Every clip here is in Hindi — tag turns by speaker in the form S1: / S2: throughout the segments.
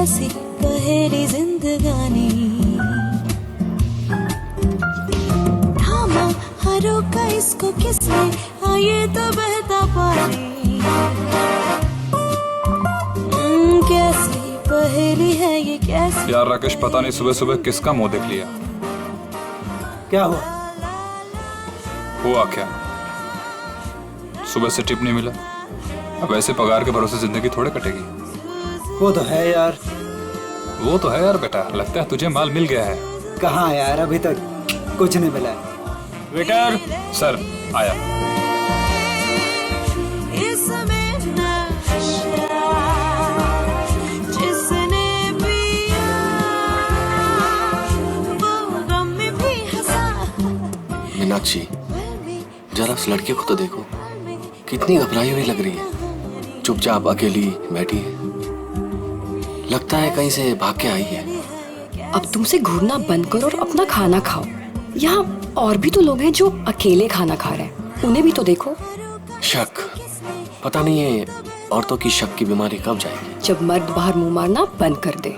S1: कैसी पहेली जिंदगानी, थामा हरों का इसको किसने, आइए तो बहता पानी। कैसी पहेली है ये कैसी।
S2: यार राकेश, पता नहीं सुबह सुबह किसका मुंह देख लिया।
S3: क्या हुआ?
S2: हुआ क्या? सुबह से टिप नहीं मिला। अब ऐसे पगार के भरोसे जिंदगी थोड़े कटेगी।
S3: वो तो है यार।
S2: वो तो है यार बेटा, लगता है तुझे माल मिल गया है।
S3: कहाँ यार, अभी तक कुछ नहीं मिला।
S2: वेटर सर आया।
S1: इसमें नशा जिसने पिया वो गम में भी हंसा।
S4: मीनाक्षी, जरा उस लड़के को तो देखो, कितनी घबराई हुई लग रही है। चुपचाप अकेली बैठी है, लगता है कहीं से भाग के आई है।
S5: अब तुमसे घूरना बंद करो और अपना खाना खाओ। यहाँ और भी तो लोग हैं जो अकेले खाना खा रहे हैं, उन्हें भी तो देखो।
S4: शक, पता नहीं है औरतों की शक की बीमारी कब जाएगी।
S5: जब मर्द बाहर मुंह मारना बंद कर दे।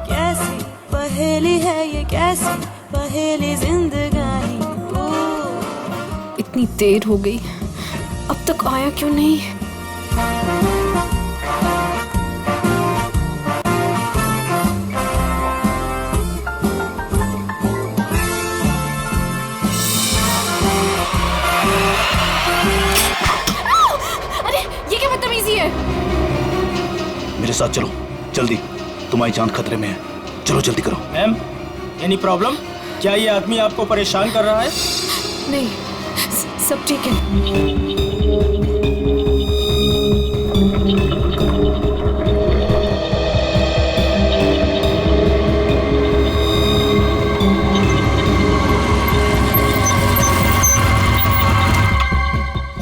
S1: कैसी पहेली है ये कैसी पहेली जिंदगानी।
S5: इतनी देर हो गई, अब तक आया क्यों नहीं? अरे ये क्या बदतमीजी है।
S6: मेरे साथ चलो जल्दी, तुम्हारी जान खतरे में है। चलो जल्दी करो।
S7: Ma'am, any problem? क्या ये आदमी आपको परेशान कर रहा है?
S5: नहीं, सब ठीक है।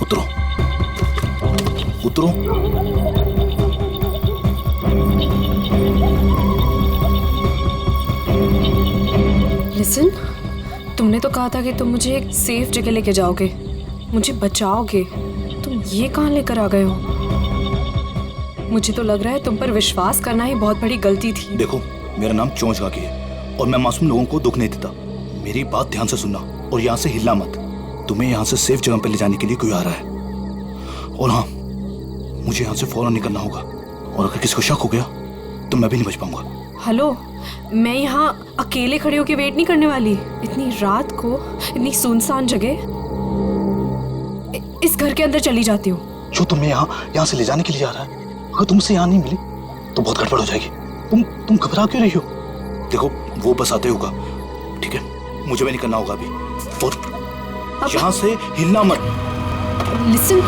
S6: उतरो उतरो।
S5: लिसन, तुमने तो कहा था कि तुम मुझे एक सेफ जगह लेके जाओगे, मुझे बचाओगे। तुम ये कहाँ लेकर आ गए हो? मुझे तो लग रहा है तुम पर विश्वास करना ही बहुत बड़ी गलती थी।
S6: देखो, मेरा नाम चोंच गागी है और मैं मासूम लोगों को दुख नहीं देता। मेरी बात ध्यान से सुनना और यहाँ से हिलना मत। तुम्हें यहाँ से सेफ जगह पर ले जाने के लिए कोई आ रहा है। और हाँ, मुझे यहाँ से फौरन निकलना होगा और अगर किसी को शक हो गया तो मैं भी नहीं बच पाऊंगा।
S5: हेलो, मैं यहाँ अकेले खड़े होकर वेट नहीं करने वाली। इतनी रात को इतनी सुनसान जगह, इस घर के अंदर चली जाती हूँ।
S6: जो तुम्हें यहाँ से ले जाने के लिए जा रहा है, अगर तुमसे यहाँ नहीं मिली तो बहुत गड़बड़ हो जाएगी। तुम घबरा क्यों रही हो? देखो, वो बस आते होगा, ठीक है? मुझे भी निकलना होगा अभी और यहाँ से हिलना मत।
S5: लिसन,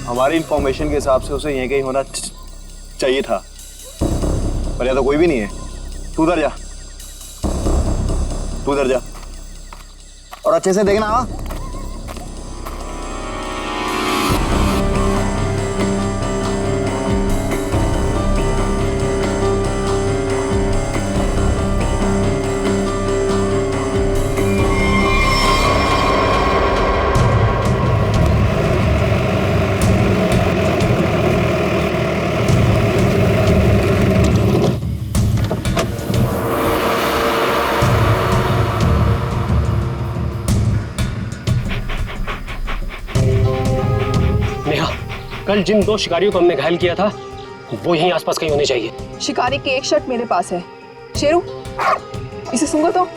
S8: हमारी इंफॉर्मेशन के हिसाब से उसे यहीं कहीं होना चाहिए था, पर यहाँ तो कोई भी नहीं है। तू उधर जा, तू उधर जा और अच्छे से देखना। हाँ,
S7: कल जिन 2 शिकारियों को हमने घायल किया था वो यहीं आसपास कहीं होने चाहिए।
S9: शिकारी की एक शर्ट मेरे पास है। शेरू, इसे सूंघो तो।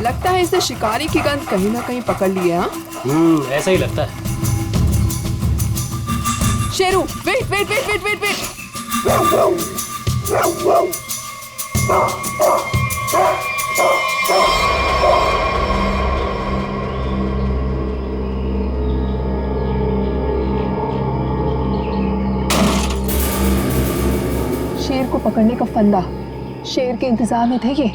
S9: लगता है इसने शिकारी की गंध कहीं ना कहीं पकड़ ली है।
S7: ऐसा ही लगता है।
S9: Sheru, wait wait wait wait wait wait. शेर को पकड़ने का फंदा, शेर के इंतजार में थे ये।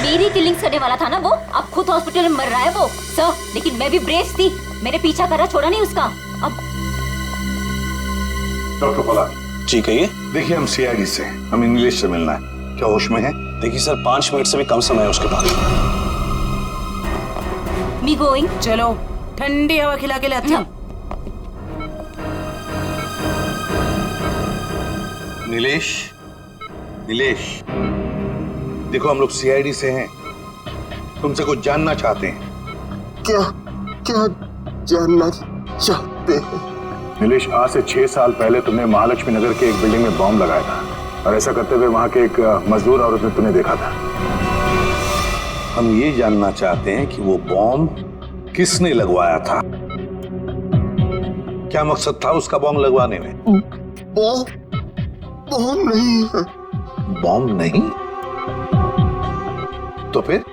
S10: मेरी किलिंग करने वाला था ना वो, अब खुद हॉस्पिटल में मर रहा है वो सर। लेकिन मैं भी ब्रेव थी, मैंने पीछा करा, छोड़ा नहीं उसका। अब
S11: डॉक्टर पलाक
S8: जी कहिए।
S11: देखिए, हम सीआईडी से, हम इंग्लिश से मिलना है, क्या होश में है?
S8: देखिए सर, 5 मिनट से भी कम समय है उसके पास।
S10: Me going.
S12: चलो ठंडी हवा खिला के लाती हूँ।
S11: नीलेश, नीलेश, देखो हम लोग सीआईडी से हैं, तुमसे कुछ जानना चाहते हैं।
S13: क्या क्या जानना चाहते हैं?
S11: नीलेश, आज से 6 साल पहले तुमने महालक्ष्मी नगर के एक बिल्डिंग में बॉम्ब लगाया था, और ऐसा करते हुए वहां के एक मजदूर औरत ने तुम्हें देखा था। हम ये जानना चाहते हैं कि वो बॉम्ब किसने लगवाया था, क्या मकसद था उसका बॉम्ब लगवाने में?
S13: बॉम्ब नहीं है।
S11: बॉम्ब नहीं तो फिर?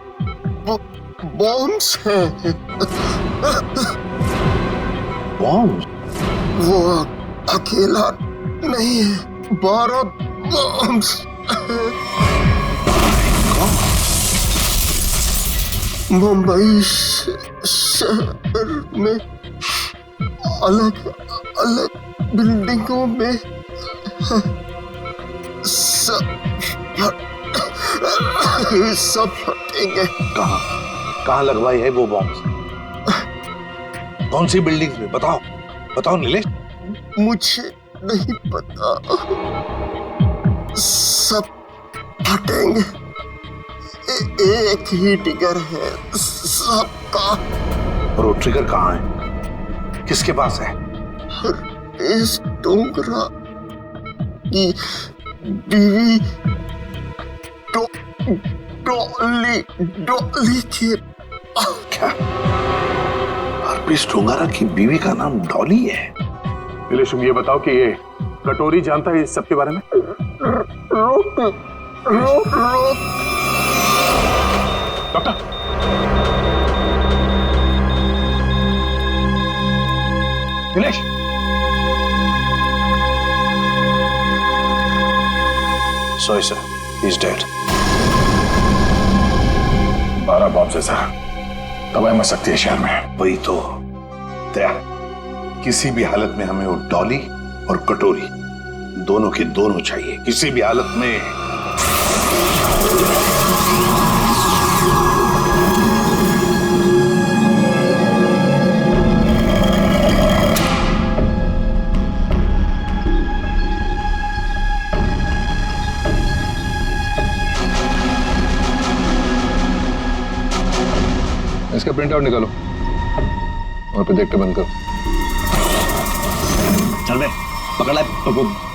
S13: बॉम्ब्स हैं।
S11: बॉम्ब?
S13: वो अकेला नहीं है, 12 बॉम्ब्स हैं। मुंबई शहर में अलग अलग बिल्डिंगों में सब फटेंगे।
S11: कहाँ लगवाई है वो बॉम्ब? कौन सी बिल्डिंग में? बताओ बताओ नीलेश।
S13: मुझे नहीं पता, सब फटेंगे। एक ही ट्रिगर है सबका।
S11: और वो ट्रिगर कहाँ है, किसके पास है?
S13: इस डोंगरा की बीवी डॉली के।
S11: क्या हरप्रीत डोंगरा की बीवी का नाम डॉली है? नीलेश, तुम ये बताओ कि ये कटोरी जानता है इस सब के बारे में?
S13: रोक रोक रोक।
S11: Doctor, Nilesh,
S8: sorry sir, he is dead.
S11: 12 bomb से सर, तबाही मच सकती है शहर में। वही तो दया, किसी भी हालत में हमें वो डॉली और कटोरी दोनों के दोनों चाहिए, किसी भी हालत में।
S2: इसका प्रिंट आउट निकालो और प्रोजेक्टर बंद करो।
S8: चल बे, पकड़ ले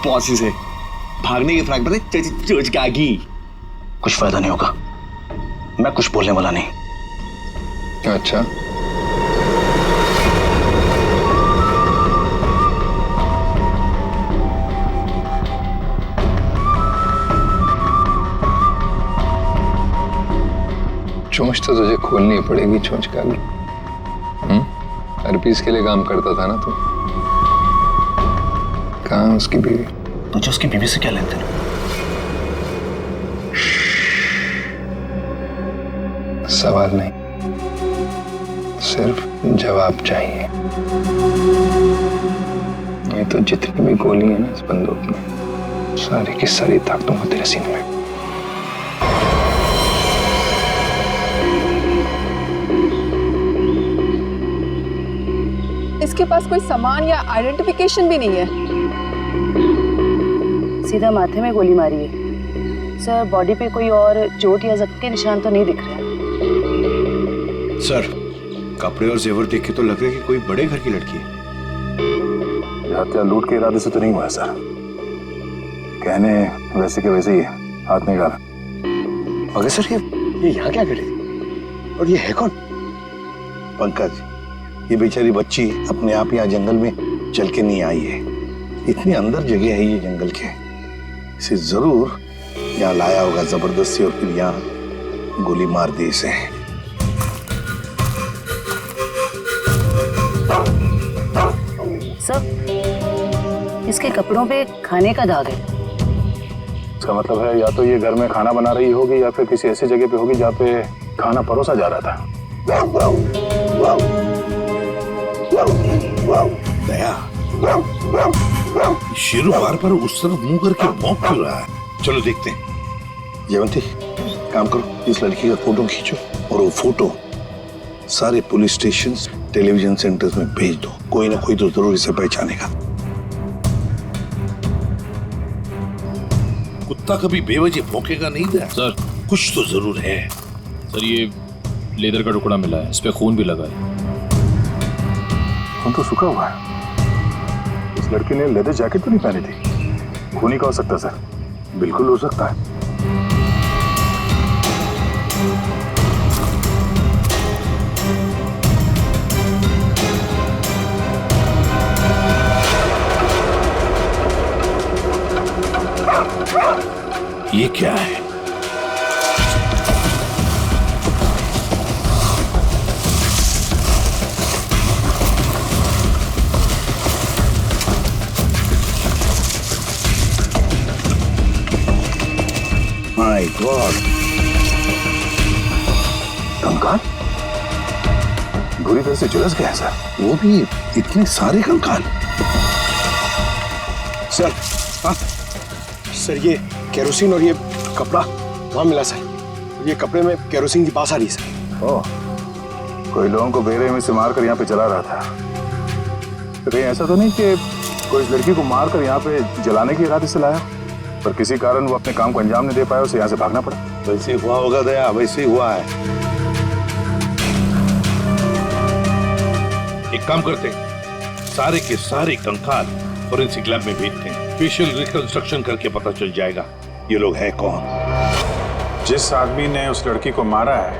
S8: पॉसी से। भागने की फ्रैक पे चोच के आगी। कुछ फायदा नहीं होगा, मैं कुछ बोलने वाला नहीं।
S2: अच्छा, चोंच तो तुझे खोलनी पड़ेगी, चोंच का भी। हरपीस के लिए काम करता था ना तू? कहाँ उसकी बीवी?
S8: तुझे उसकी बीवी से क्या लेते हैं?
S2: सवाल नहीं, सिर्फ जवाब चाहिए। ये तो जितनी भी गोली है ना इस बंदूक में, सारी की सारी दाग दूंगा तेरे सीने में।
S9: इसके पास कोई सामान या आइडेंटिफिकेशन भी नहीं है।
S12: सीधा माथे में गोली मारी है सर। बॉडी पे कोई और चोट या जख्म के निशान तो नहीं दिख रहे।
S11: सर, कपड़े और जेवर देख के तो लग रहा है कि कोई बड़े घर की लड़की है। हत्या लूट के इरादे से तो नहीं हुआ है सर। कहने वैसे के वैसे ही है, हाथ निकाल।
S8: मगर सर ये यहाँ क्या कर रही थी? और ये है कौन?
S11: पंकज, ये बेचारी बच्ची अपने आप यहाँ जंगल में चल के नहीं आई है। इतनी अंदर जगह है ये जंगल के, इसे जरूर यहाँ लाया होगा जबरदस्ती और फिर यहाँ गोली मार दी इसे।
S12: सर, इसके कपड़ों पे खाने का दाग है।
S11: इसका मतलब है या तो ये घर में खाना बना रही होगी या फिर किसी ऐसी जगह पे होगी जहाँ पे खाना परोसा जा रहा था।
S6: दया, शेरू बार बार उस तरफ मुंह करके भौंक क्यों रहा है? चलो देखते हैं।
S11: जयवंती, काम करो, इस लड़की का फोटो खींचो और वो फोटो सारे पुलिस स्टेशन, टेलीविजन सेंटर्स में भेज दो। कोई ना कोई तो जरूर इसे पहचानेगा।
S6: कुत्ता कभी बेवजह भौंकेगा नहीं था
S2: सर।
S6: कुछ तो जरूर है।
S2: सर, ये लेदर का टुकड़ा मिला है, इस पे खून भी लगा है।
S11: खून तो सूखा हुआ है। इस लड़की ने लेदर जैकेट तो नहीं पहनी थी। खूनी का हो सकता सर, बिल्कुल हो सकता है।
S6: ये क्या है?
S11: माय गॉड, कंकाल बुरी तरह से झुलस गया सर। वो भी इतने सारे कंकाल।
S8: सर, हाँ सर, ये केरोसिन और ये कपड़ा वहां मिला सर। ये कपड़े में केरोसिन की बास आ रही है सर।
S11: ओह, कोई लोगों को बेरे में से मारकर यहाँ पे चला रहा था। तो कहीं ऐसा तो नहीं कि कोई इस लड़की को मारकर यहाँ पे जलाने के इरादे से लाया, पर किसी कारण वो अपने काम को अंजाम नहीं दे पाया, उसे यहाँ से भागना पड़ा। वैसे हुआ होगा दया, वैसे ही हुआ है।
S6: एक काम करते हैं, सारे के सारे कंकाल फोरेंसिक लैब में भेजते हैं। फेशियल रिकंस्ट्रक्शन करके पता चल जाएगा ये लोग है कौन।
S11: जिस आदमी ने उस लड़की को मारा है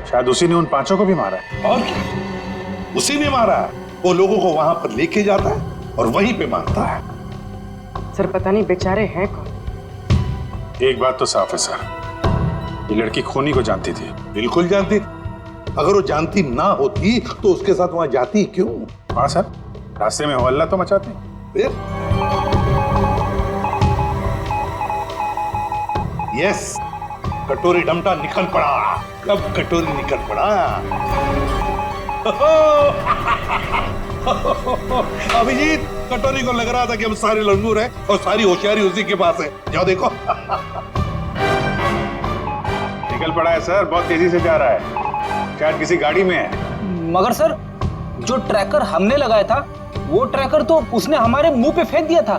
S11: शायद उसी ने उन पांचों को भी मारा है।
S6: और क्या, उसी ने मारा है। वो लोगों को वहां पर लेके जाता है और वहीं पे मारता है।
S9: सर पता नहीं बेचारे हैं कौन।
S11: एक बात तो साफ है सर, ये लड़की खूनी को जानती थी।
S6: बिल्कुल जानती। अगर वो जानती ना होती तो उसके साथ वहां जाती क्यों?
S11: हाँ सर, रास्ते में हल्ला तो मचाते।
S6: यस, कटोरी डमटा निकल पड़ा। कब कटोरी निकल पड़ा? अभिजीत, कटोरी को लग रहा था कि हम सारे लंगूर हैं और सारी होशियारी उसी के पास है। जाओ देखो।
S11: निकल पड़ा है सर, बहुत तेजी से जा रहा है, शायद किसी गाड़ी में है।
S7: मगर सर, जो ट्रैकर हमने लगाया था वो ट्रैकर तो उसने हमारे मुंह पे फेंक दिया था।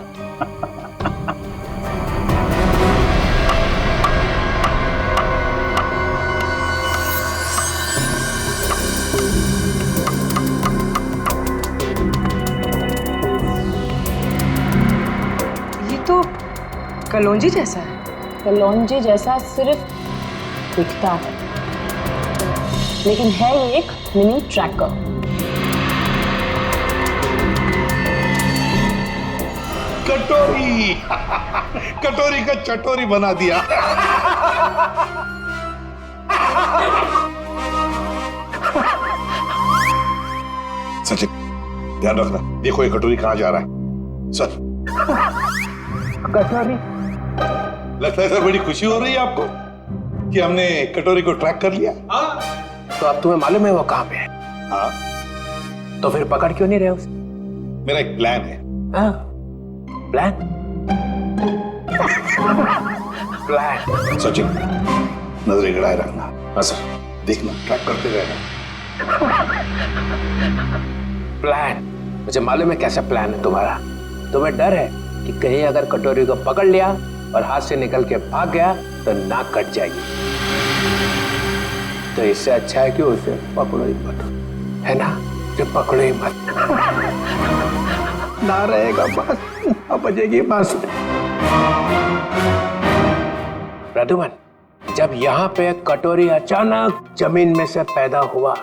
S9: ये तो कलौंजी जैसा है।
S12: कलौंजी जैसा सिर्फ दिखता है, लेकिन है ये एक मिनी ट्रैकर।
S6: कटोरी कटोरी का चटोरी बना दिया। सचिन, ध्यान रखना, देखो ये कटोरी कहां जा रहा है। सर,
S7: कटोरी।
S6: लगता है सर बड़ी खुशी हो रही है आपको कि हमने कटोरी को ट्रैक कर लिया।
S7: तो अब तुम्हें मालूम है वो कहाँ पे है?
S6: हाँ,
S7: तो फिर पकड़ क्यों नहीं रहे उसे?
S6: मेरा एक प्लान है।
S7: हाँ, प्लान? प्लान।
S6: सचिन, नजरें गड़ाए रखना। हाँ सर, देखना, ट्रैक करते रहना।
S7: प्लान? मुझे मालूम है कैसा प्लान है तुम्हारा। तुम्हें डर है कि कहीं अगर कटोरी को पकड़ लिया और हाथ से निकल के भाग गया तो नाक कट जाएगी। तो इससे अच्छा है कि उसे पकड़ो ही मत। है ना, जो पकड़ो ही मत। ना रहेगा बस, अब बजेगी बांसुरी। प्रद्युमन, जब यहाँ पे कटोरी अचानक जमीन में से पैदा हुआ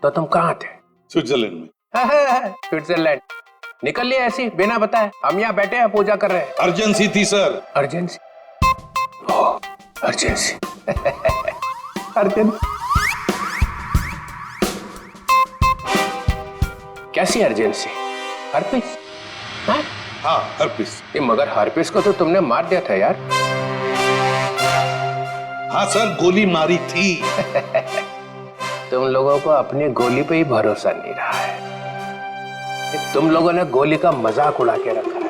S7: तो तुम कहाँ थे?
S11: स्विट्जरलैंड में।
S7: स्विट्जरलैंड निकल लिए ऐसी बिना बताए? हम यहाँ बैठे हैं पूजा कर रहे हैं।
S11: अर्जेंसी थी सर।
S7: अर्जेंसी? अर्जेंसी। अर्जेंसी कैसी अर्जेंसी? हर्पिस?
S11: हाँ हर्पिस।
S7: मगर हर्पिस को तो तुमने मार दिया था यार।
S11: हाँ सर, गोली मारी थी।
S7: तुम लोगों को अपनी गोली पे ही भरोसा नहीं रहा है। तुम लोगों ने गोली का मजाक उड़ा के रखा है।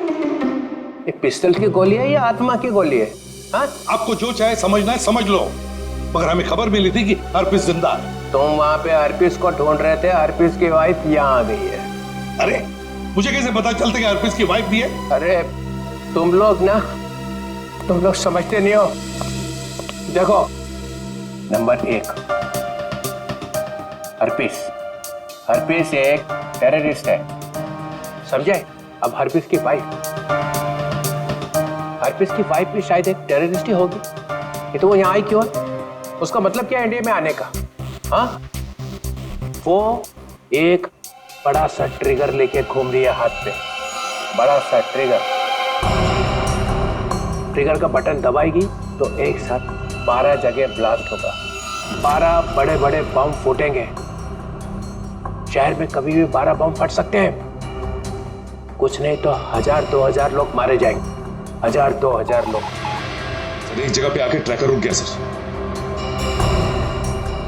S7: ये पिस्टल की गोली है या आत्मा की गोली है? हाँ?
S11: आपको जो चाहे समझना है समझ लो, मगर हमें खबर मिली थी कि हर्पिस जिंदा है।
S7: तुम वहां पे हर्पिस को ढूंढ रहे थे, हर्पिस की वाइफ यहाँ आ गई है।
S11: अरे मुझे कैसे पता चलता कि हर्पिस की वाइफ भी है?
S7: अरे तुम लोग समझते नहीं हो। देखो, नंबर 1, हर्पिस एक टेररिस्ट है, समझे? अब हर्पिस की वाइफ भी शायद एक टेररिस्ट ही होगी। ये तो वो यहाँ आई क्यों है? उसका मतलब क्या है इंडिया में आने का? हाँ, वो एक बड़ा सा ट्रिगर लेके घूम रही है हाथ पे, बड़ा सा ट्रिगर का बटन दबाएगी तो एक साथ 12 जगह ब्लास्ट होगा, 12 बड़े बड़े बम फूटेंगे। शहर में कभी भी 12 बम फट सकते हैं, कुछ नहीं तो 1000-2000 लोग मारे जाएंगे, 1000-2000 लोग।
S11: सर एक जगह पे आके ट्रैकर रुक गया सर।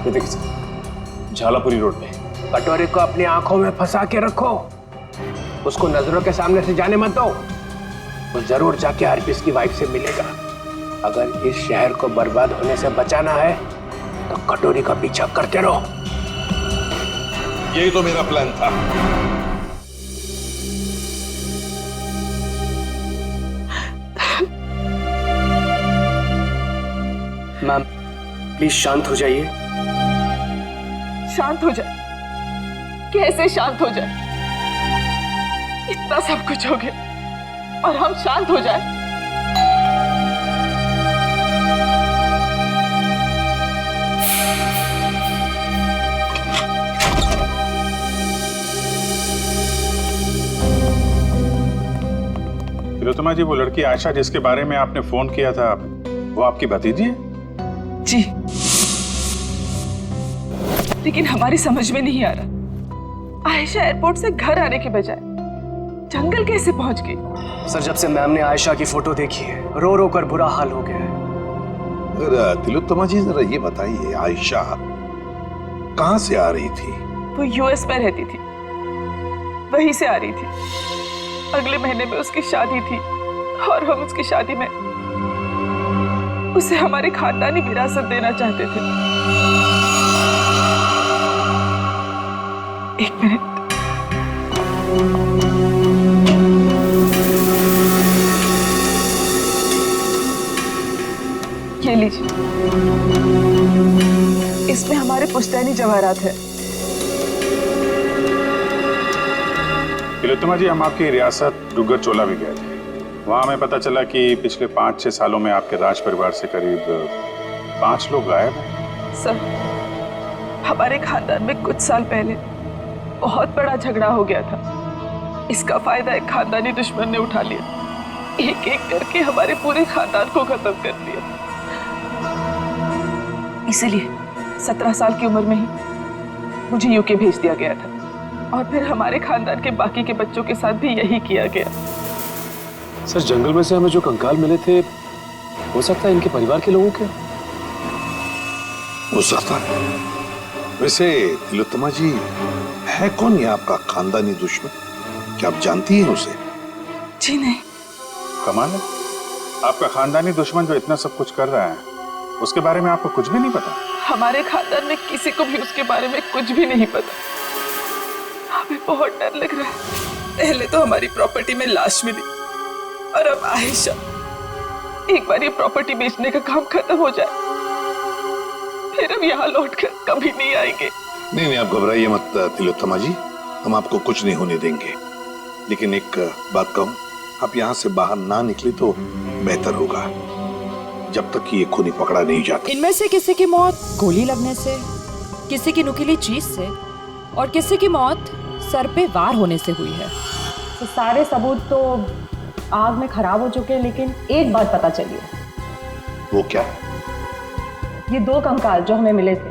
S11: ये देखिए सर, झालापुरी रोड पे।
S7: कटोरी को अपनी आंखों में फंसा के रखो, उसको नजरों के सामने से जाने मत दो। वो जरूर जाके हर्पिस की वाइफ से मिलेगा। अगर इस शहर को बर्बाद होने से बचाना है तो कटोरी का पीछा करते रहो।
S11: यही तो मेरा प्लान था।
S14: मैम प्लीज शांत हो जाइए।
S9: शांत हो जाए? कैसे शांत हो जाए? इतना सब कुछ हो गया और हम शांत हो जाए?
S11: तिलोत्तमा जी, वो लड़की आयशा जिसके बारे में आपने फोन किया था, वो आपकी भतीजी है?
S9: जी, लेकिन हमारी समझ में नहीं आ रहा, आयशा एयरपोर्ट से घर आने के बजाय जंगल कैसे पहुंच गई?
S14: सर जब से मैम ने आयशा की फोटो देखी है, रो रो कर बुरा हाल हो गया है।
S11: अगर तिलोत्तमा जी जरा ये बताइए, आयशा कहां से आ रही थी?
S9: वो यूएस में रहती थी, वहीं से आ रही थी। अगले महीने में उसकी शादी थी और हम उसकी शादी में उसे हमारे खानदानी विरासत देना चाहते थे। एक मिनट, ये लीजिए, इसमें हमारे पुश्तैनी जवाहरात है।
S11: तिलोत्तमा जी, हम आपकी रियासत डुग्गर चोला भी गए थे। वहां हमें पता चला कि पिछले 5-6 सालों में आपके राज परिवार से करीब 5 लोग गायब हैं।
S9: सर, हमारे खानदान में कुछ साल पहले बहुत बड़ा झगड़ा हो गया था। इसका फायदा एक खानदानी दुश्मन ने उठा लिया, एक एक करके हमारे पूरे खानदान को खत्म कर दिया। इसलिए 17 साल की उम्र में ही मुझे यूके भेज दिया गया था और फिर हमारे खानदान के बाकी के बच्चों के साथ भी यही किया गया।
S14: सर जंगल में से हमें जो कंकाल मिले थे, हो सकता है इनके परिवार के लोगों के?
S11: हो सकता है। वैसे तिलोत्तमा जी, है कौन ये आपका खानदानी दुश्मन? क्या आप जानती हैं उसे?
S9: जी नहीं।
S11: कमाल है, आपका खानदानी दुश्मन जो इतना सब कुछ कर रहा है, उसके बारे में आपको कुछ भी नहीं पता?
S9: हमारे खानदान में किसी को भी उसके बारे में कुछ भी नहीं पता। हमें बहुत डर लग रहा है। पहले तो हमारी प्रॉपर्टी में लाश मिली और अब आयशा। एक बार ये प्रॉपर्टी बेचने का काम खत्म हो जाए, फिर हम यहाँ लौटकर कभी नहीं आएंगे।
S11: नहीं नहीं, आप घबराइए मत तिलोत्तमा जी, हम आपको कुछ नहीं होने देंगे। लेकिन एक बात कहूं, आप यहाँ से बाहर ना निकले तो बेहतर होगा, जब तक कि ये खूनी पकड़ा नहीं जाता।
S15: इनमें से किसी की मौत गोली लगने से, किसी की नुकीली चीज से और किसी की मौत सर पे वार होने से हुई है।
S12: तो सारे सबूत तो आग में खराब हो चुके हैं, लेकिन एक बात पता चली है।
S11: वो क्या?
S12: ये 2 कंकाल जो हमें मिले थे,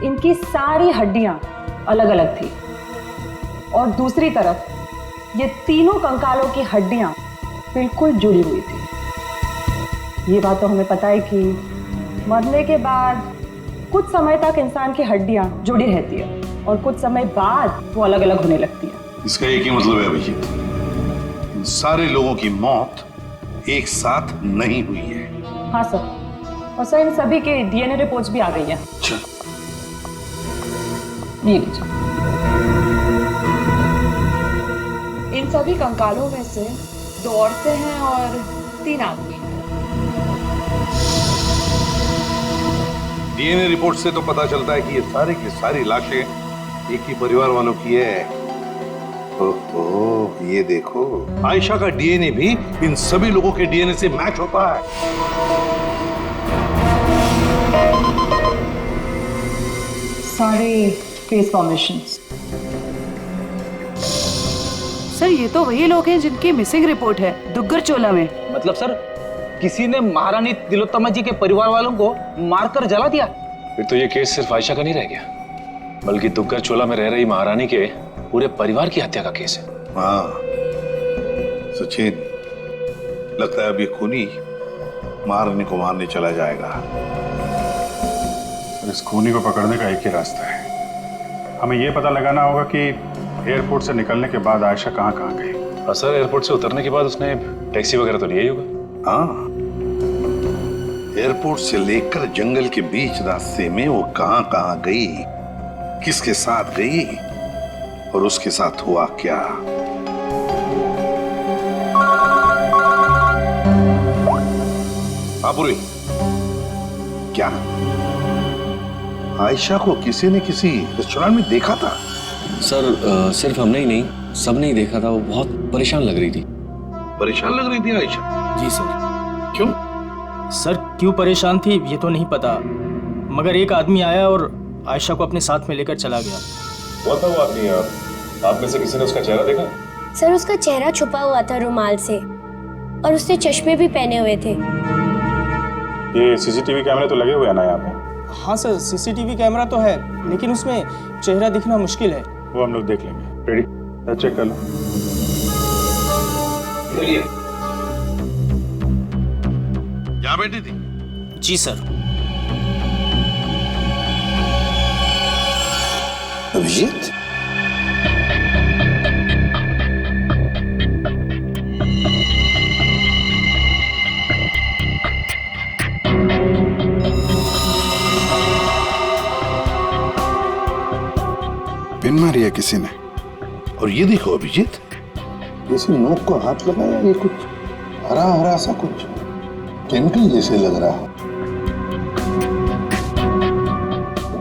S12: इनकी सारी हड्डियां अलग अलग थी, और दूसरी तरफ ये तीनों कंकालों की हड्डियां बिल्कुल जुड़ी हुई थी। ये बात तो हमें पता है कि मरने के बाद कुछ समय तक इंसान की हड्डियां जुड़ी रहती है और कुछ समय बाद वो अलग अलग होने लगती है।
S11: इसका एक ही मतलब है अभिजीत, इन सारे लोगों की मौत एक साथ नहीं हुई है।
S12: हाँ सर, और सर इन सभी के डीएनए रिपोर्ट्स भी आ गई हैं। ये लीजिए।
S15: इन सभी कंकालों में से 2 औरतें हैं और 3 आदमी हैं।
S11: डीएनए रिपोर्ट से तो पता चलता है कि ये सारे की सारी लाशें एक ही परिवार वालों की है। ओहो, ये देखो, आयशा का डीएनए भी इन सभी लोगों के डीएनए से मैच होता है।
S12: सारे फेस फॉर्मेशंस।
S15: सर ये तो वही लोग हैं जिनकी मिसिंग रिपोर्ट है दुग्गर चोला में।
S8: मतलब सर, किसी ने महारानी तिलोत्तमा जी के परिवार वालों को मारकर जला दिया।
S14: फिर तो ये केस सिर्फ आयशा का नहीं रह गया, बल्कि दुग्गर चोला में रह रही महारानी के पूरे परिवार की हत्या का केस है।
S11: हाँ सचिन, लगता है अभी खूनी महारानी को मारने चला जाएगा।
S16: इस खूनी को पकड़ने का एक ही रास्ता है, हमें यह पता लगाना होगा कि एयरपोर्ट से निकलने के बाद आयशा कहाँ गई।
S14: सर, एयरपोर्ट से उतरने के बाद उसने टैक्सी वगैरह तो लिया ही होगा।
S11: हाँ, एयरपोर्ट से लेकर जंगल के बीच रास्ते में वो कहाँ गई, किसके साथ गई और उसके साथ हुआ क्या। बाबुरी, क्या आयशा को किसी ने किसी रेस्टोरेंट में देखा था?
S4: सर, सिर्फ हमने ही नहीं, सबने ही देखा था। वो बहुत परेशान लग रही थी।
S11: परेशान लग रही थी आयशा?
S17: जी सर।
S11: क्यों?
S17: सर क्यों परेशान थी ये तो नहीं पता, मगर एक आदमी आया और आयशा को अपने साथ में लेकर चला गया।
S14: कौन था वो आदमी? आप में से किसी ने उसका चेहरा देखा?
S18: सर उसका चेहरा छुपा हुआ था रुमाल से और उसने चश्मे भी पहने हुए थे।
S16: ये सीसीटीवी कैमरे तो लगे हुए हैं ना यहाँ पे?
S17: हाँ सर, सीसीटीवी कैमरा तो है, लेकिन उसमें चेहरा दिखना मुश्किल है।
S16: वो हम लोग देख लेंगे। रेडी? चेक कर लो।
S11: यहाँ बैठी थी?
S17: जी सर।
S11: अभिजीत,
S19: पिन मारी है किसी ने।
S11: और ये देखो अभिजीत, जैसे नोक को हाथ लगाया, ये कुछ हरा हरा सा कुछ केमिकल जैसे लग रहा है।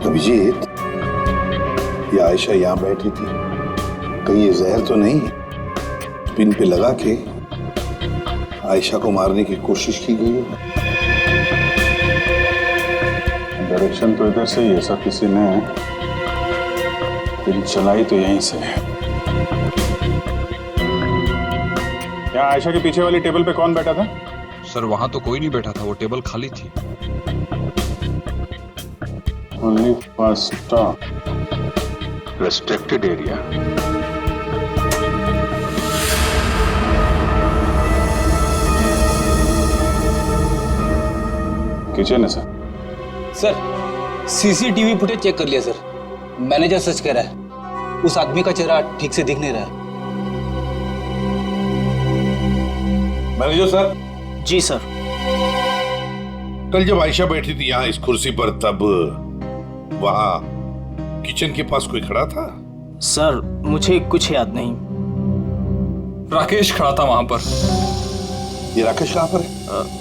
S11: अभिजीत, ये आयशा यहाँ बैठी थी, कहीं ये जहर तो नहीं पिन पे लगा के आयशा को मारने की कोशिश की गई है?
S16: डायरेक्शन तो इधर से ही है, सब किसी ने पिन चलाई तो यहीं से है। यहाँ आयशा के पीछे वाली टेबल पे कौन बैठा था?
S2: सर वहां तो कोई नहीं बैठा था, वो टेबल खाली थी।
S16: Only first stop restricted area. Kitchen है sir.
S8: Sir, CCTV footage check कर लिया सर। मैनेजर सच कह रहा है, उस आदमी का चेहरा ठीक से दिख नहीं रहा है।
S11: Manager sir.
S17: जी सर।
S11: कल जब आयशा बैठी थी यहाँ इस कुर्सी पर, तब वहां किचन के पास कोई खड़ा था?
S17: सर मुझे कुछ याद नहीं।
S2: राकेश खड़ा था वहां पर।
S11: ये राकेश कहाँ पर है?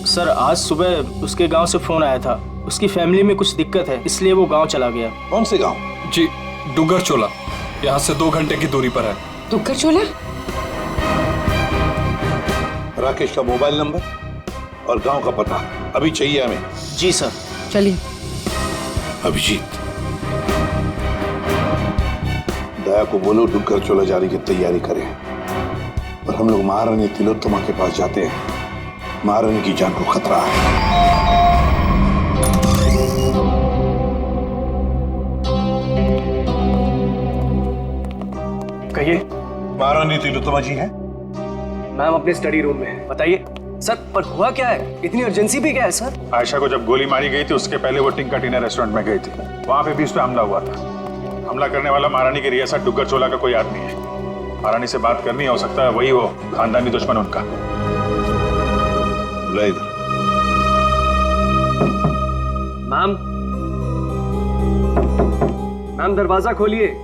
S17: सर आज सुबह उसके गांव से फोन आया था, उसकी फैमिली में कुछ दिक्कत है, इसलिए वो गांव चला गया।
S11: कौन से गांव?
S2: जी डुगर चोला यहाँ से 2 घंटे की दूरी पर है।
S9: डुगर चोला?
S11: राकेश का मोबाइल नंबर और गांव का पता अभी चाहिए हमें।
S17: जी सर।
S15: चलिए।
S11: अभिजीत, दया को बोलो डुगर चोला जारी की तैयारी करें और हम लोग महारानी तिलोत्तमा के पास जाते हैं। महारानी की जान को खतरा है।
S7: कहिए।
S11: महारानी तिलोत्तमा जी हैं?
S7: मैम अपने स्टडी रूम में है, बताइए। सर पर हुआ क्या है, इतनी अर्जेंसी भी क्या है सर?
S16: आयशा को जब गोली मारी गई थी उसके पहले वो टिंका टीना रेस्टोरेंट में गई थी, वहां पे भी उस पर हमला हुआ था। हमला करने वाला महारानी की रियासत डुगर चोला का कोई आदमी है। महारानी से बात करनी हो सकता है वही हो खानदानी दुश्मन उनका।
S11: इधर।
S7: मैम दरवाजा खोलिए,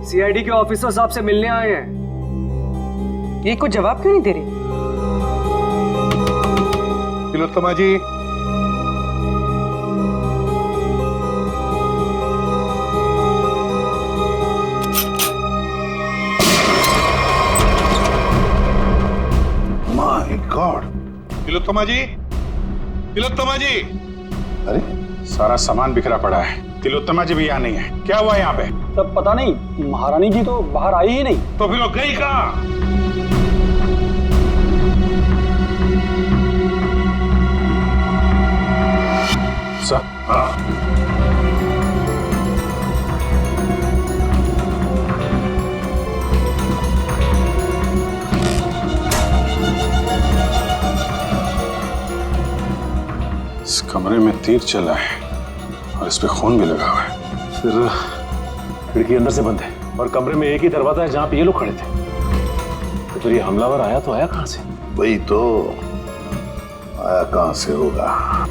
S7: सीआईडी के ऑफिसर साहब से मिलने आए हैं।
S9: ये कुछ जवाब क्यों नहीं दे रही?
S11: तिलोत्तमा जी, माय गॉड। तिलोत्तमा जी, तिलोत्तमा जी।
S16: अरे सारा सामान बिखरा पड़ा है, तिलोत्तमा जी भी यहाँ नहीं है। क्या हुआ यहाँ पे?
S20: तब पता नहीं, महारानी जी तो बाहर आई ही नहीं।
S11: तो फिर वो गई कहाँ?
S16: इस कमरे में तीर चला है और इस पे खून भी लगा हुआ है।
S14: फिर खिड़की अंदर से बंद है और कमरे में एक ही दरवाजा है जहां पे ये लोग खड़े थे। तो फिर ये हमलावर आया तो आया कहां से?
S11: वही तो, आया कहां से होगा?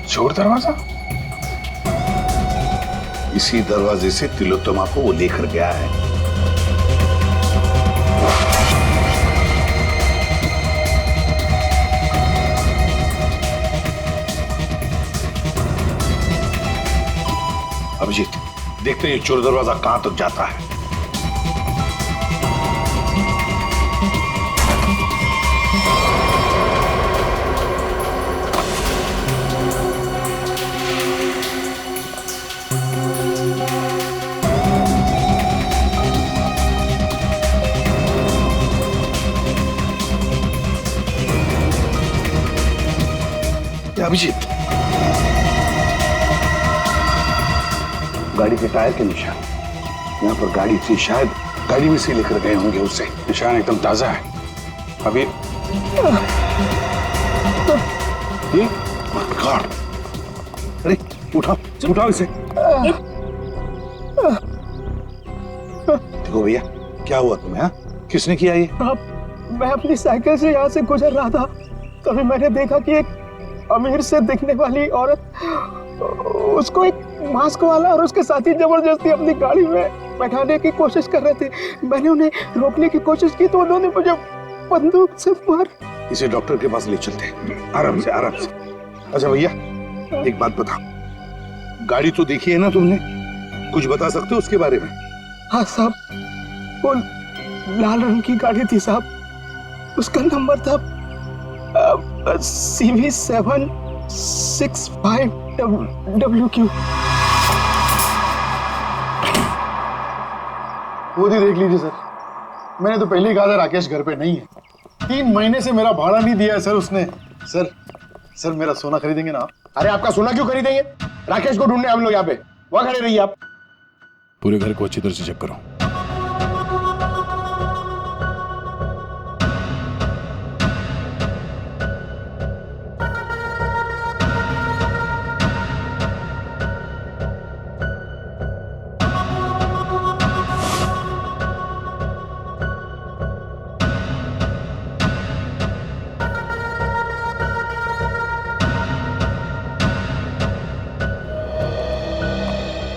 S16: चोर दरवाजा?
S11: इसी दरवाजे से तिलोत्तमा को वो लेकर गया है। अभिजीत, देखते हैं ये चोर दरवाजा कहां तक जाता है। अभिजीत, गाड़ी के टायर के निशान यहाँ पर गाड़ी थी, शायद गाड़ी में से लेकर गए होंगे उसे।
S16: निशान एकदम ताजा है। अभी
S11: ये गॉड, अरे उठाओ उठाओ इसे। देखो भैया, क्या हुआ तुम्हें? हाँ, किसने किया ये?
S20: मैं अपनी साइकिल से यहाँ से गुजर रहा था, तभी मैंने देखा कि एक अमीर से दिखने वाली औरत, उसको एक मास्क वाला और उसके साथी जबरदस्ती अपनी गाड़ी में बैठाने की कोशिश कर रहे थे। मैंने उन्हें रोकने की कोशिश की तो उन्होंने मुझे बंदूक से मार।
S11: इसे डॉक्टर के पास ले चलते हैं, आराम से आराम से। अच्छा भैया, एक बात बताओ, गाड़ी तो देखी है ना तुमने, कुछ बता सकते हो उसके बारे में?
S20: हाँ साहब, वो लाल रंग की गाड़ी थी साहब, उसका नंबर था CV765WQ।
S21: वो भी देख लीजिए सर, मैंने तो पहले ही कहा था राकेश घर पे नहीं है। 3 महीने से मेरा भाड़ा नहीं दिया है सर उसने। सर मेरा सोना खरीदेंगे ना?
S8: अरे आपका सोना क्यों खरीदेंगे? राकेश को ढूंढने हम लोग यहाँ पे, वहां खड़े रहिए आप।
S6: पूरे घर को अच्छी तरह से चेक करो।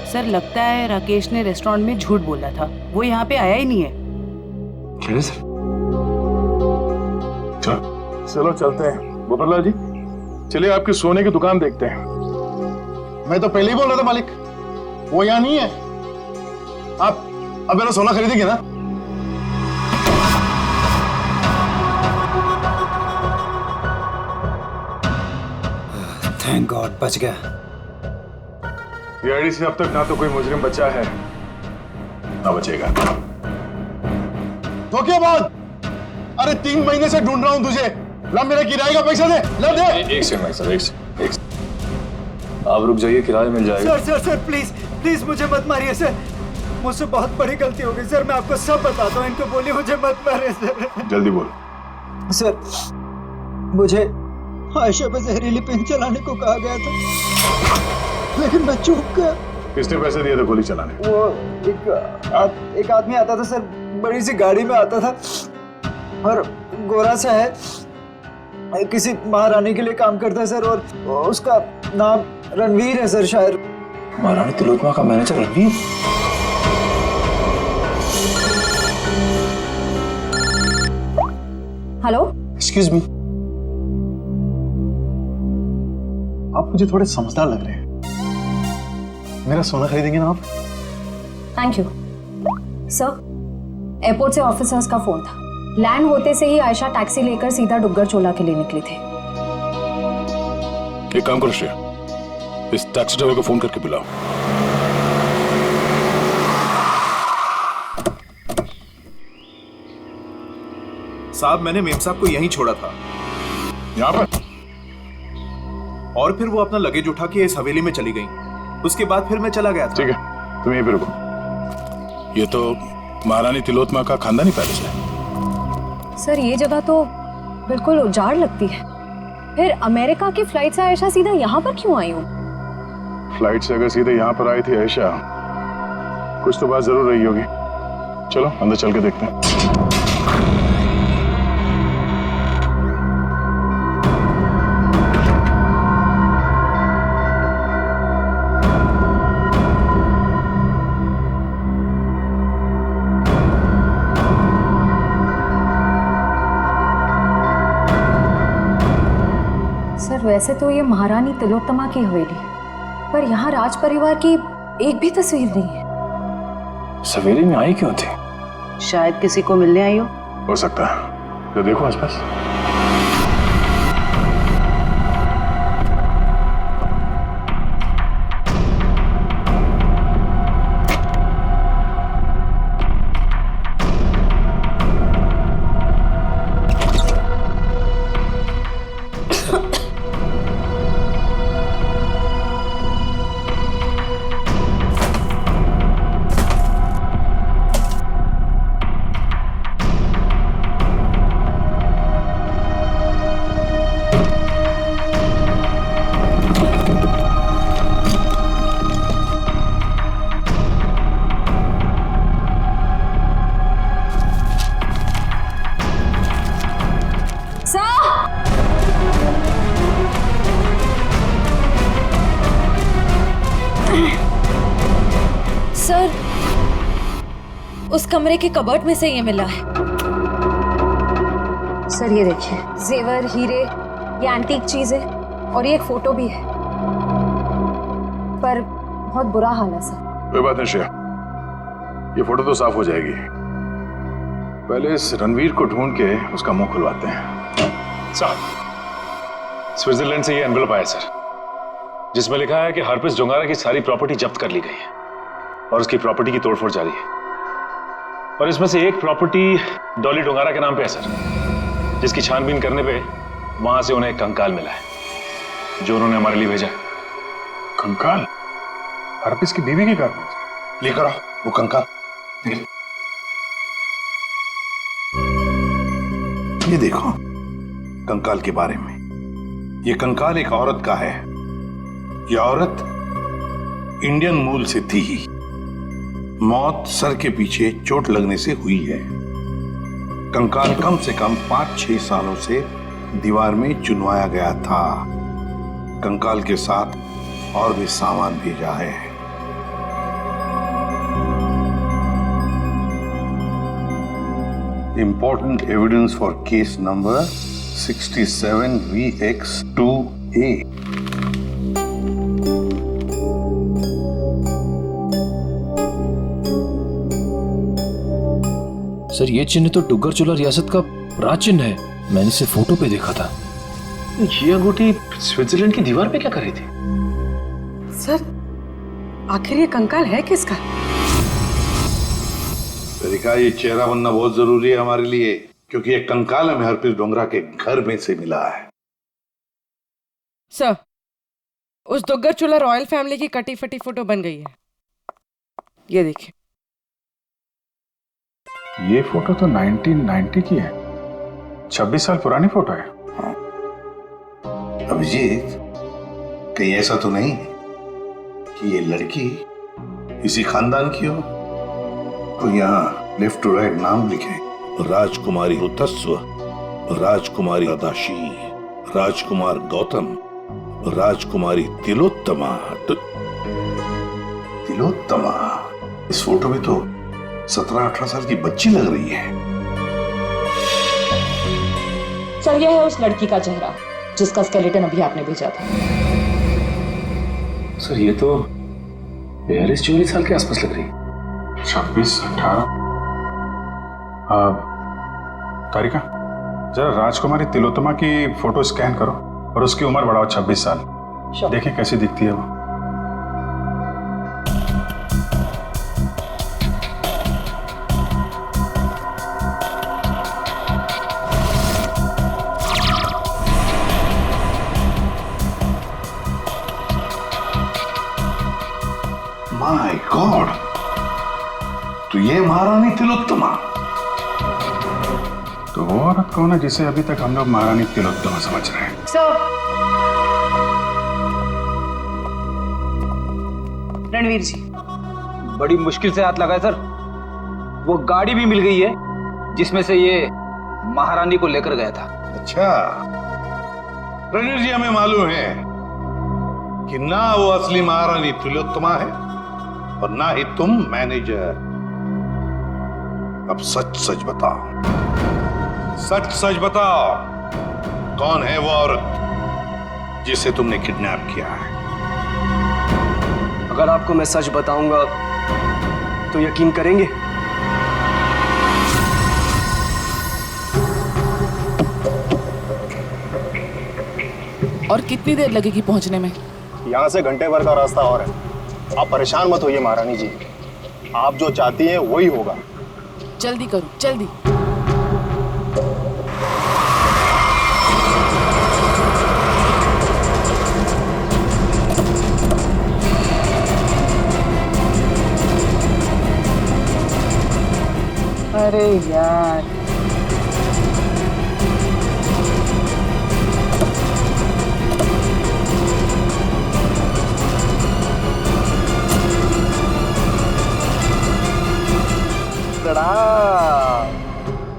S3: सर लगता है राकेश ने रेस्टोरेंट में झूठ बोला था, वो यहाँ पे आया ही नहीं है।
S16: चलिए सर, चलो चलते हैं। गोपाललाल जी चलिए आपकी सोने की दुकान देखते हैं।
S21: मैं तो पहले ही बोल रहा था मालिक, वो यहाँ नहीं है। आप अब मेरा सोना खरीदेंगे ना?
S22: थैंक गॉड बच गया।
S16: ये आईडी से अब तक ना तो कोई मुजरिम बचा है ना बचेगा।
S21: धोखेबाज! अरे 3 महीने से ढूंढ रहा हूं तुझे। ला मेरा किराए का पैसा दे, ला दे।
S16: एक सेकंड भाई साहब, एक सेकंड। आप रुक जाइए, किराया मिल जाएगा।
S22: सर प्लीज प्लीज मुझे मत मारिए सर, मुझसे बहुत बड़ी गलती हो गई सर, मैं आपको सब बताता हूँ। इनको बोलिए मुझे मत मारिए सर।
S16: जल्दी बोल।
S22: सर मुझे आयशा पे जहरीली पेन चलाने को कहा गया था, लेकिन मैं चूक गया।
S16: किसने पैसे दिए थे गोली चलाने?
S22: वो एक आदमी आता था सर, बड़ी सी गाड़ी में आता था और गोरा सा है, किसी महारानी के लिए काम करता है सर, और उसका नाम रणवीर है सर। शायद
S16: महारानी तिलोत्तमा का manager Ranveer?
S12: Hello,
S21: excuse me, आप मुझे थोड़े समझदार लग रहे हैं। मेरा सोना खरीदेंगे ना आप?
S12: Thank you sir. एयरपोर्ट से ऑफिसर्स का फोन था। लैंड होते से ही आयशा टैक्सी लेकर सीधा डुग्गर चोला के लिए निकली थी।
S16: एक काम करो श्रेया, इस टैक्सी ड्राइवर को फोन करके बुलाओ।
S23: साहब मैंने मेम साहब को यहीं छोड़ा था।
S16: यहाँ पर?
S23: और फिर वो अपना लगेज उठा के इस हवेली में चली गई। उसके बाद फिर मैं चला गया था।
S16: ठीक है, तुम यहीं पे रुको। ये तो महारानी तिलोत्तमा का खानदानी पैलेस है।
S12: सर ये जगह तो बिल्कुल उजाड़ लगती है। फिर अमेरिका की फ्लाइट से आयशा सीधा यहाँ पर क्यों आई हो?
S16: फ्लाइट से अगर सीधे यहाँ पर आई थी आयशा, कुछ तो बात जरूर रही होगी। चलो अंदर चल के देखते हैं।
S12: सर वैसे तो ये महारानी तिलोत्तमा की हवेली, पर यहाँ राज परिवार की एक भी तस्वीर नहीं है।
S16: सवेरे में आई क्यों थी?
S3: शायद किसी को मिलने आई
S16: हो सकता है। तो देखो आसपास।
S5: सर उस कमरे के कबर्ड में से ये मिला है।
S12: सर ये देखिए, जेवर, हीरे, ये एंटीक चीजें, और ये एक फोटो भी है, पर बहुत बुरा हाल है सर।
S16: कोई बात नहीं श्रेया, ये फोटो तो साफ हो जाएगी। पहले इस रणवीर को ढूंढ के उसका मुंह खुलवाते हैं। साहब स्विट्जरलैंड से ये एनवेलप आया सर, जिसमें लिखा है कि हरप्रीत जोंगारा की सारी प्रॉपर्टी जब्त कर ली गई है और उसकी प्रॉपर्टी की तोड़फोड़ जारी है। और इसमें से एक प्रॉपर्टी डॉली डोंगारा के नाम पे है सर, जिसकी छानबीन करने पे वहां से उन्हें एक कंकाल मिला है जो उन्होंने हमारे लिए भेजा। कंकाल? हरप्रीत की बीवी के घर
S21: लेकर आओ वो कंकाल।
S11: ये देखो कंकाल के बारे में। ये कंकाल एक औरत का है। ये औरत इंडियन मूल से थी। मौत सर के पीछे चोट लगने से हुई है। कंकाल कम से कम 5-6 सालों से दीवार में चुनवाया गया था। कंकाल के साथ और भी सामान भेजा है। Important evidence for case number 67VX2A.
S14: Sir ये चिन्ह तो डुग्गर चोला रियासत का राज चिन्ह है। मैंने इसे फोटो पे देखा था। ये अंगूठी स्विट्जरलैंड की दीवार पे क्या कर रही थी?
S9: सर आखिर ये कंकाल है किसका?
S11: तरीका ये चेहरा बनना बहुत जरूरी है हमारे लिए, क्योंकि ये कंकाल हमें हरप्रीत डोंगरा के घर में से मिला है।
S9: सर उस दुग्गर चोला रॉयल फैमिली की कटी फटी फोटो बन गई है, ये देखिए।
S16: ये फोटो तो 1990 की है, 26 साल पुरानी फोटो है।
S11: अभिजीत, कहीं ऐसा तो नहीं कि ये लड़की इसी खानदान की हो? तो यहाँ लेफ्ट टू राइट नाम लिखे, राजकुमारी ऋतस्व, राजकुमारी अदाशी, राजकुमार गौतम, राजकुमारी तिलोत्तमा। तिलोत्तमा? इस फोटो में तो 17-18 साल की बच्ची लग रही है।
S15: सर यह है उस लड़की का चेहरा जिसका स्केलेटन अभी आपने भेजा था।
S14: सर ये तो 42-44 साल के आसपास लग रही है।
S16: 26-18। तारिका, जरा राजकुमारी तिलोत्तमा की फोटो स्कैन करो और उसकी उम्र बढ़ाओ 26 साल। देखें कैसी दिखती है वो।
S11: माय गॉड, तो ये महारानी तिलोत्तमा।
S16: तो वो औरत कौन है जिसे अभी तक हम लोग महारानी तिलोत्तमा समझ रहे हैं?
S3: रणवीर जी,
S1: बड़ी मुश्किल से हाथ लगाए सर। वो गाड़ी भी मिल गई है जिसमें से ये महारानी को लेकर गया था।
S11: अच्छा, रणवीर जी, हमें मालूम है कि ना वो असली महारानी तिलोत्तमा है और ना ही तुम मैनेजर। अब सच सच बताओ, सच सच बताओ, कौन है वो औरत जिसे तुमने किडनैप किया है?
S22: अगर आपको मैं सच बताऊंगा तो यकीन करेंगे?
S9: और कितनी देर लगेगी पहुंचने में?
S22: यहाँ से घंटे भर का रास्ता और है। आप परेशान मत होइए महारानी जी, आप जो चाहती हैं वही होगा।
S9: जल्दी करो, जल्दी। अरे यार,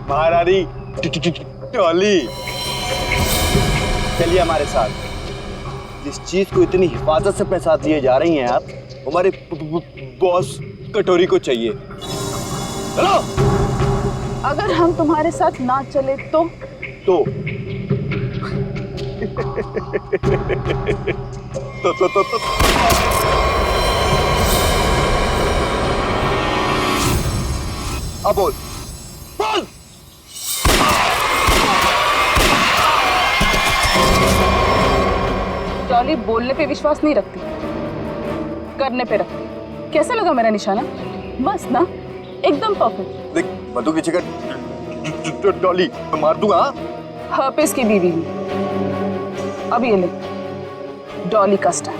S22: महारानी टॉली, चलिए हमारे साथ। जिस चीज को इतनी हिफाजत से अपने साथ लिए जा रही हैं आप, हमारे बॉस कटोरी को चाहिए। चलो।
S9: अगर हम तुम्हारे साथ ना चले तो?
S22: अब बोल, बोल।
S9: टॉली बोलने पे विश्वास नहीं रखती, करने पे रखती। कैसा लगा मेरा निशाना? बस ना, एकदम परफेक्ट।
S22: देख, बंदूक की जगह डॉली मार दूंगा।
S9: हर्पिस की बीवी भी। अब ये ले, डॉली का स्टाइल।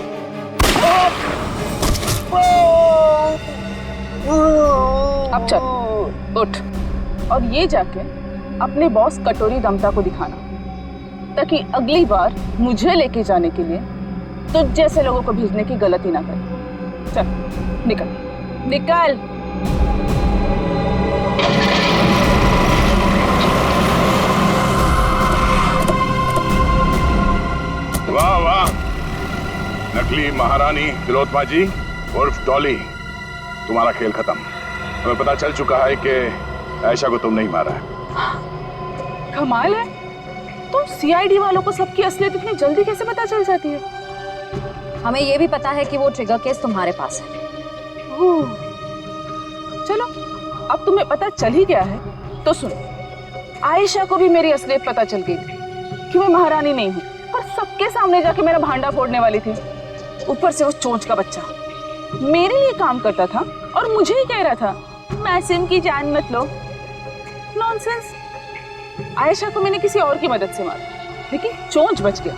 S9: अब चल, उठ और ये जाके अपने बॉस कटोरी दमता को दिखाना, ताकि अगली बार मुझे लेके जाने के लिए तुझ जैसे लोगों को भेजने की गलती ना करे। चल, निकल निकल।
S11: वाह वाह, नकली महारानी तिलोत्तमा जी उर्फ डॉली, तुम्हारा खेल खत्म। हमें पता चल चुका है कि आयशा को तुम नहीं मारा है।
S9: कमाल है, तो सीआईडी वालों को सबकी असलियत इतनी जल्दी कैसे पता चल जाती है?
S15: हमें ये भी पता है कि वो ट्रिगर केस तुम्हारे पास है।
S9: चलो, अब तुम्हें पता चल ही गया है तो सुनो, आयशा को भी मेरी असलियत पता चल गई थी कि मैं महारानी नहीं हूँ, और सबके सामने जाके मेरा भांडा फोड़ने वाली थी। ऊपर से वो चोंच का बच्चा मेरे लिए काम करता था और मुझे ही कह रहा था मासूम की जान मत लो। नॉनसेंस। आयशा को मैंने किसी और की मदद से मारा, लेकिन चोंच बच गया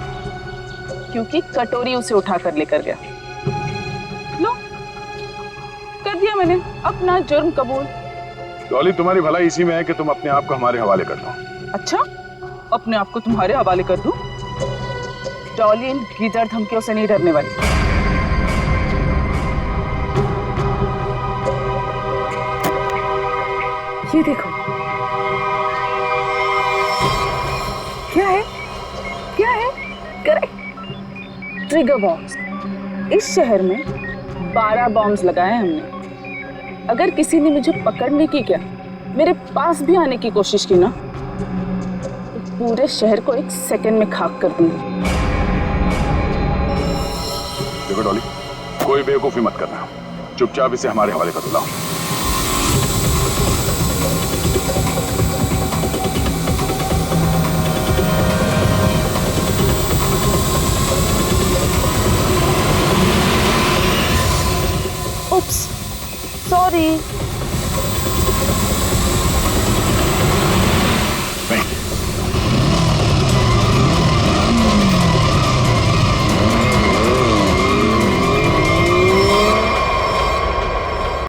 S9: क्योंकि कटोरी उसे उठा कर लेकर गया। लो, कर दिया मैंने अपना जुर्म कबूल।
S11: डॉली, तुम्हारी भलाई इसी में है कि तुम अपने आप को हमारे हवाले कर दो।
S9: अच्छा, अपने आप को तुम्हारे हवाले कर दूं? डॉली इन गीदड़ धमकियों से नहीं डरने वाली। ये देखो, क्या है? क्या है? Correct, trigger bombs. इस शहर में 12 बॉम्ब्स लगाए हमने। अगर किसी ने मुझे पकड़ने की क्या, मेरे पास भी आने की कोशिश की ना, तो पूरे शहर को 1 सेकंड में खाक कर दूंगी।
S11: देखो डॉली, कोई बेवकूफी मत करना, चुपचाप इसे हमारे हवाले कर दो।
S9: Oops, sorry.